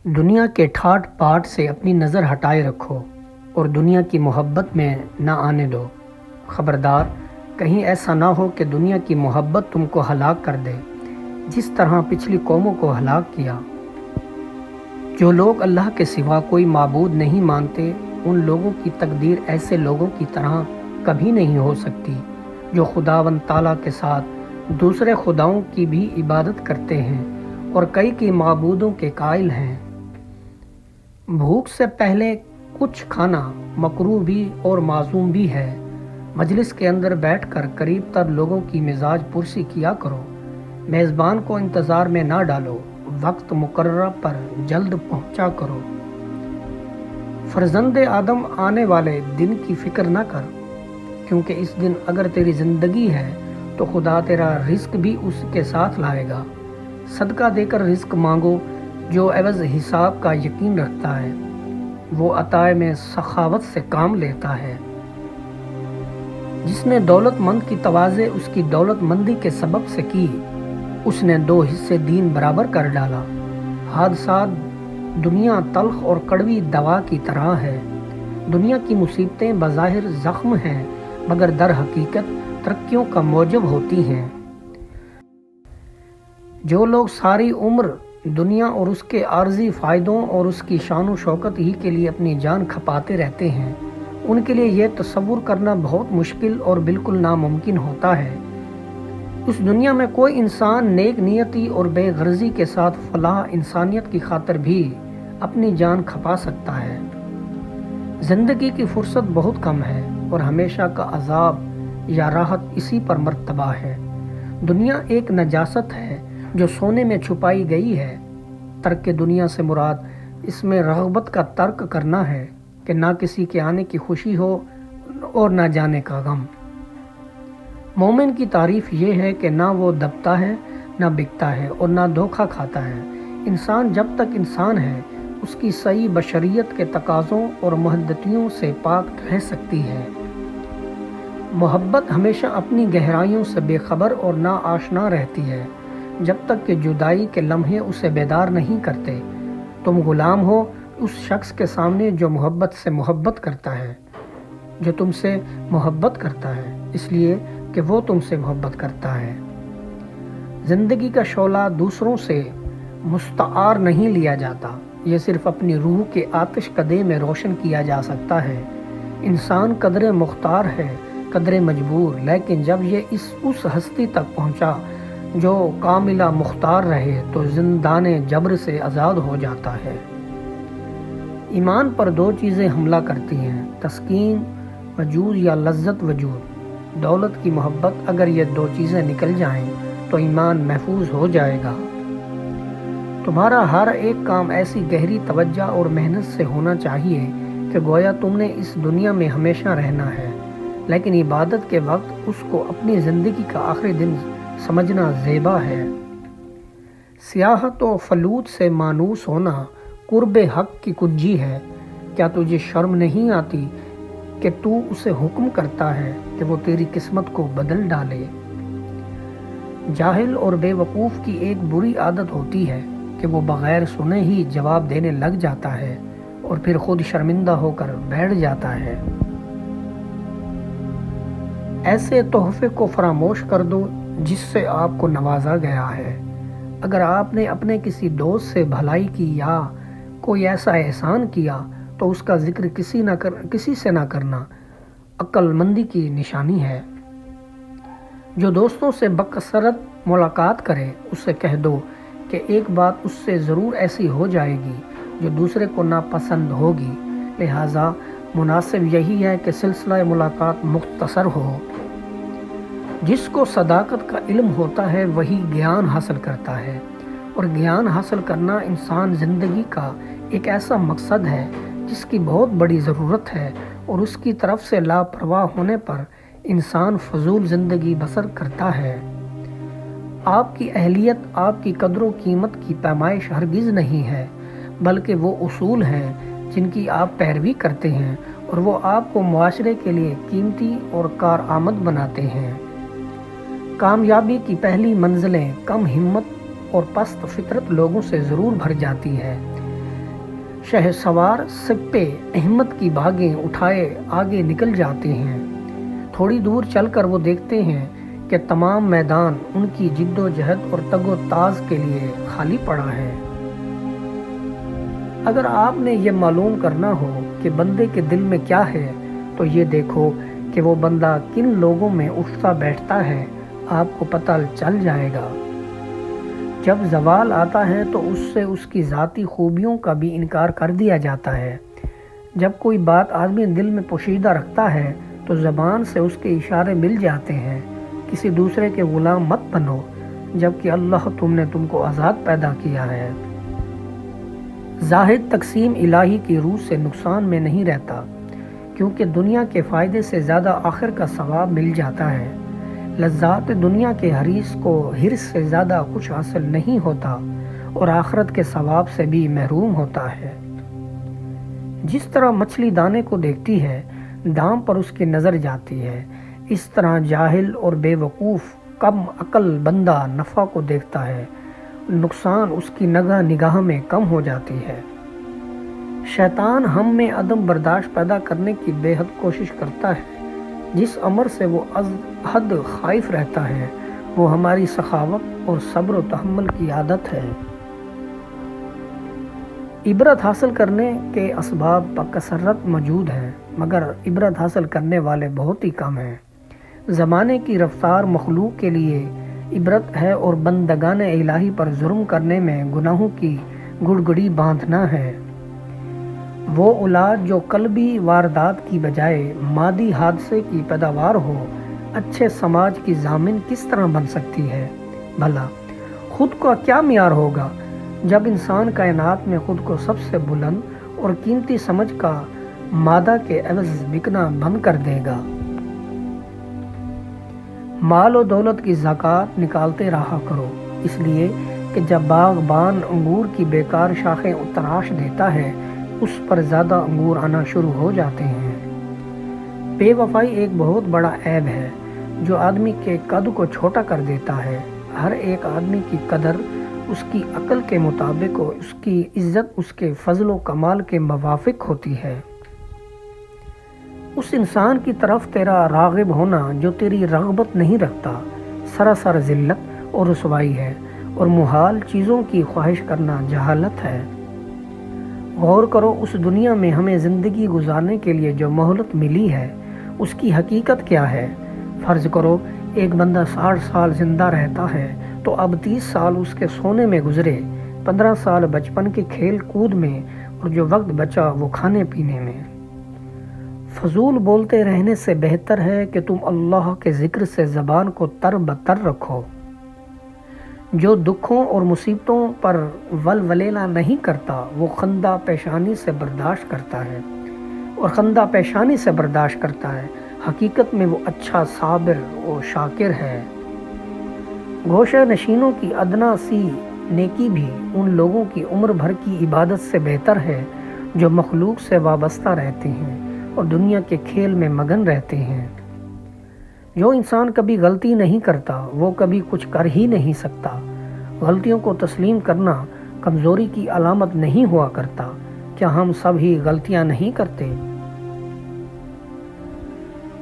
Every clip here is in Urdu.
دنیا کے ٹھاٹ پاٹ سے اپنی نظر ہٹائے رکھو اور دنیا کی محبت میں نہ آنے دو۔ خبردار، کہیں ایسا نہ ہو کہ دنیا کی محبت تم کو ہلاک کر دے، جس طرح پچھلی قوموں کو ہلاک کیا۔ جو لوگ اللہ کے سوا کوئی معبود نہیں مانتے، ان لوگوں کی تقدیر ایسے لوگوں کی طرح کبھی نہیں ہو سکتی جو خداوند تعالیٰ کے ساتھ دوسرے خداؤں کی بھی عبادت کرتے ہیں اور کئی معبودوں کے قائل ہیں۔ بھوک سے پہلے کچھ کھانا مکروہ بھی اور معصوم بھی ہے۔ مجلس کے اندر بیٹھ کر قریب تر لوگوں کی مزاج پرسی کیا کرو۔ میزبان کو انتظار میں نہ ڈالو، وقت مقررہ پر جلد پہنچا کرو۔ فرزند آدم آنے والے دن کی فکر نہ کر، کیونکہ اس دن اگر تیری زندگی ہے تو خدا تیرا رزق بھی اس کے ساتھ لائے گا۔ صدقہ دے کر رزق مانگو، جو عوض حساب کا یقین رکھتا ہے وہ عطائے میں سخاوت سے کام لیتا ہے۔ جس نے دولت مند کی تواضع اس کی دولت مندی کے سبب سے کی، اس نے 2 حصے دین برابر کر ڈالا۔ حادثات دنیا تلخ اور کڑوی دوا کی طرح ہے۔ دنیا کی مصیبتیں بظاہر زخم ہیں، مگر در حقیقت ترقیوں کا موجب ہوتی ہیں۔ جو لوگ ساری عمر دنیا اور اس کے عارضی فائدوں اور اس کی شان و شوکت ہی کے لیے اپنی جان کھپاتے رہتے ہیں، ان کے لیے یہ تصور کرنا بہت مشکل اور بالکل ناممکن ہوتا ہے۔ اس دنیا میں کوئی انسان نیک نیتی اور بے غرضی کے ساتھ فلاح انسانیت کی خاطر بھی اپنی جان کھپا سکتا ہے۔ زندگی کی فرصت بہت کم ہے اور ہمیشہ کا عذاب یا راحت اسی پر مرتبہ ہے۔ دنیا ایک نجاست ہے جو سونے میں چھپائی گئی ہے۔ ترک دنیا سے مراد اس میں رغبت کا ترک کرنا ہے کہ نہ کسی کے آنے کی خوشی ہو اور نہ جانے کا غم۔ مومن کی تعریف یہ ہے کہ نہ وہ دبتا ہے، نہ بکتا ہے اور نہ دھوکہ کھاتا ہے۔ انسان جب تک انسان ہے، اس کی صحیح بشریت کے تقاضوں اور محدودیتوں سے پاک رہ سکتی ہے۔ محبت ہمیشہ اپنی گہرائیوں سے بے خبر اور نا آشنا رہتی ہے، جب تک کہ جدائی کے لمحے اسے بیدار نہیں کرتے۔ تم غلام ہو اس شخص کے سامنے جو محبت سے محبت کرتا ہے، جو تم سے محبت کرتا ہے اس لیے کہ وہ تم سے محبت کرتا ہے۔ زندگی کا شعلہ دوسروں سے مستعار نہیں لیا جاتا، یہ صرف اپنی روح کے آتش کدے میں روشن کیا جا سکتا ہے۔ انسان قدرے مختار ہے، قدرے مجبور، لیکن جب یہ اس ہستی تک پہنچا جو کاملہ مختار رہے تو زندان جبر سے آزاد ہو جاتا ہے۔ ایمان پر 2 چیزیں حملہ کرتی ہیں، تسکین وجود یا لذت وجود۔ دولت کی محبت، اگر یہ 2 چیزیں نکل جائیں تو ایمان محفوظ ہو جائے گا۔ تمہارا ہر ایک کام ایسی گہری توجہ اور محنت سے ہونا چاہیے کہ گویا تم نے اس دنیا میں ہمیشہ رہنا ہے، لیکن عبادت کے وقت اس کو اپنی زندگی کا آخری دن سمجھنا زیبا ہے۔ سیاحت و فلوت سے مانوس ہونا قرب حق کی کنجی ہے۔ کیا تجھے شرم نہیں آتی کہ تو اسے حکم کرتا ہے کہ وہ تیری قسمت کو بدل ڈالے؟ جاہل اور بے وقوف کی ایک بری عادت ہوتی ہے کہ وہ بغیر سنے ہی جواب دینے لگ جاتا ہے اور پھر خود شرمندہ ہو کر بیٹھ جاتا ہے۔ ایسے تحفے کو فراموش کر دو جس سے آپ کو نوازا گیا ہے۔ اگر آپ نے اپنے کسی دوست سے بھلائی کی یا کوئی ایسا احسان کیا تو اس کا ذکر کسی سے نہ کرنا عقل مندی کی نشانی ہے۔ جو دوستوں سے بکثرت ملاقات کرے اس سے کہہ دو کہ ایک بات اس سے ضرور ایسی ہو جائے گی جو دوسرے کو ناپسند ہوگی، لہٰذا مناسب یہی ہے کہ سلسلہ ملاقات مختصر ہو۔ جس کو صداقت کا علم ہوتا ہے وہی گیان حاصل کرتا ہے، اور گیان حاصل کرنا انسان زندگی کا ایک ایسا مقصد ہے جس کی بہت بڑی ضرورت ہے، اور اس کی طرف سے لاپرواہ ہونے پر انسان فضول زندگی بسر کرتا ہے۔ آپ کی اہلیت آپ کی قدر و قیمت کی پیمائش ہرگز نہیں ہے، بلکہ وہ اصول ہیں جن کی آپ پیروی کرتے ہیں اور وہ آپ کو معاشرے کے لیے قیمتی اور کارآمد بناتے ہیں۔ کامیابی کی پہلی منزلیں کم ہمت اور پست فطرت لوگوں سے ضرور بھر جاتی ہے، شہسوار سپے احمد کی بھاگیں اٹھائے آگے نکل جاتے ہیں۔ تھوڑی دور چل کر وہ دیکھتے ہیں کہ تمام میدان ان کی جد و جہد اور تگ و تاز کے لیے خالی پڑا ہے۔ اگر آپ نے یہ معلوم کرنا ہو کہ بندے کے دل میں کیا ہے تو یہ دیکھو کہ وہ بندہ کن لوگوں میں اٹھتا بیٹھتا ہے، آپ کو پتہ چل جائے گا۔ جب زوال آتا ہے تو اس سے اس کی ذاتی خوبیوں کا بھی انکار کر دیا جاتا ہے۔ جب کوئی بات آدمی دل میں پوشیدہ رکھتا ہے تو زبان سے اس کے اشارے مل جاتے ہیں۔ کسی دوسرے کے غلام مت بنو جبکہ اللہ تم کو آزاد پیدا کیا ہے۔ زاہد تقسیم الہی کی روح سے نقصان میں نہیں رہتا، کیونکہ دنیا کے فائدے سے زیادہ آخر کا ثواب مل جاتا ہے۔ لذات دنیا کے حریص کو حرص سے زیادہ کچھ حاصل نہیں ہوتا اور آخرت کے ثواب سے بھی محروم ہوتا ہے۔ جس طرح مچھلی دانے کو دیکھتی ہے، دام پر اس کی نظر جاتی ہے، اس طرح جاہل اور بے وقوف کم عقل بندہ نفع کو دیکھتا ہے، نقصان اس کی نگاہ میں کم ہو جاتی ہے۔ شیطان ہم میں عدم برداشت پیدا کرنے کی بے حد کوشش کرتا ہے۔ جس امر سے وہ از حد خائف رہتا ہے وہ ہماری سخاوت اور صبر و تحمل کی عادت ہے۔ عبرت حاصل کرنے کے اسباب بکثرت موجود ہیں، مگر عبرت حاصل کرنے والے بہت ہی کم ہیں۔ زمانے کی رفتار مخلوق کے لیے عبرت ہے اور بندگان الہی پر ظلم کرنے میں گناہوں کی گڑگڑی باندھنا ہے۔ وہ اولاد جو قلبی واردات کی بجائے مادی حادثے کی پیداوار ہو، اچھے سماج کی ضامن کس طرح بن سکتی ہے؟ بھلا خود کا کیا معیار ہوگا جب انسان کائنات میں خود کو سب سے بلند اور قیمتی سمجھ کا مادہ کے عوض بکنا بند کر دے گا؟ مال و دولت کی زکوٰۃ نکالتے رہا کرو، اس لیے کہ جب باغبان انگور کی بیکار شاخیں تراش دیتا ہے اس پر زیادہ انگور آنا شروع ہو جاتے ہیں۔ بے وفائی ایک بہت بڑا عیب ہے جو آدمی کے قد کو چھوٹا کر دیتا ہے۔ ہر ایک آدمی کی قدر اس کی عقل کے مطابق اور اس کی عزت اس کے فضل و کمال کے موافق ہوتی ہے۔ اس انسان کی طرف تیرا راغب ہونا جو تیری رغبت نہیں رکھتا سراسر ذلت اور رسوائی ہے، اور محال چیزوں کی خواہش کرنا جہالت ہے۔ غور کرو اس دنیا میں ہمیں زندگی گزارنے کے لیے جو مہلت ملی ہے اس کی حقیقت کیا ہے؟ فرض کرو ایک بندہ 60 سال زندہ رہتا ہے تو اب 30 سال اس کے سونے میں گزرے، 15 سال بچپن کے کھیل کود میں، اور جو وقت بچا وہ کھانے پینے میں۔ فضول بولتے رہنے سے بہتر ہے کہ تم اللہ کے ذکر سے زبان کو تر بتر رکھو۔ جو دکھوں اور مصیبتوں پر ولولیلا نہیں کرتا وہ خندہ پیشانی سے برداشت کرتا ہے، اور خندہ پیشانی سے برداشت کرتا ہے، حقیقت میں وہ اچھا صابر و شاکر ہے۔ گوشہ نشینوں کی ادنا سی نیکی بھی ان لوگوں کی عمر بھر کی عبادت سے بہتر ہے جو مخلوق سے وابستہ رہتے ہیں اور دنیا کے کھیل میں مگن رہتے ہیں۔ جو انسان کبھی غلطی نہیں کرتا وہ کبھی کچھ کر ہی نہیں سکتا۔ غلطیوں کو تسلیم کرنا کمزوری کی علامت نہیں ہوا کرتا۔ کیا ہم سب ہی غلطیاں نہیں کرتے؟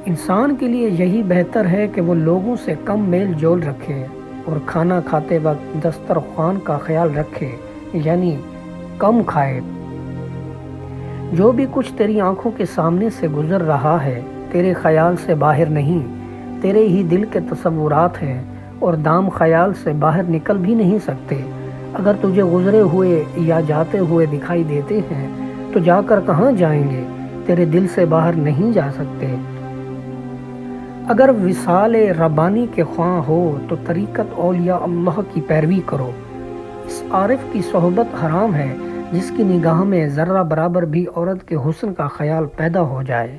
انسان کے لیے یہی بہتر ہے کہ وہ لوگوں سے کم میل جول رکھے اور کھانا کھاتے وقت دسترخوان کا خیال رکھے، یعنی کم کھائے۔ جو بھی کچھ تیری آنکھوں کے سامنے سے گزر رہا ہے تیرے خیال سے باہر نہیں، تیرے ہی دل کے تصورات ہیں اور دام خیال سے باہر نکل بھی نہیں سکتے۔ اگر تجھے گزرے ہوئے یا جاتے ہوئے دکھائی دیتے ہیں تو جا کر کہاں جائیں گے؟ تیرے دل سے باہر نہیں جا سکتے۔ اگر وصال ربانی کے خواہاں ہو تو طریقت اولیاء اللہ کی پیروی کرو۔ اس عارف کی صحبت حرام ہے جس کی نگاہ میں ذرہ برابر بھی عورت کے حسن کا خیال پیدا ہو جائے۔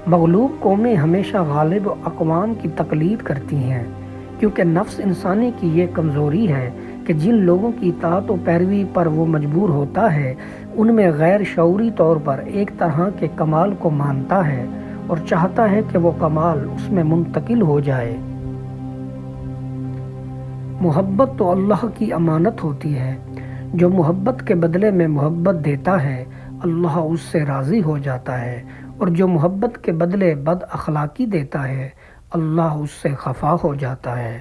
مغلوب قومیں ہمیشہ غالب اقوام کی تقلید کرتی ہیں، کیونکہ نفس انسانی کی یہ کمزوری ہے کہ جن لوگوں کی اطاعت و پیروی پر وہ مجبور ہوتا ہے ان میں غیر شعوری طور پر ایک طرح کے کمال کو مانتا ہے اور چاہتا ہے کہ وہ کمال اس میں منتقل ہو جائے۔ محبت تو اللہ کی امانت ہوتی ہے. جو محبت کے بدلے میں محبت دیتا ہے اللہ اس سے راضی ہو جاتا ہے، اور جو محبت کے بدلے بد اخلاقی دیتا ہے اللہ اس سے خفا ہو جاتا ہے.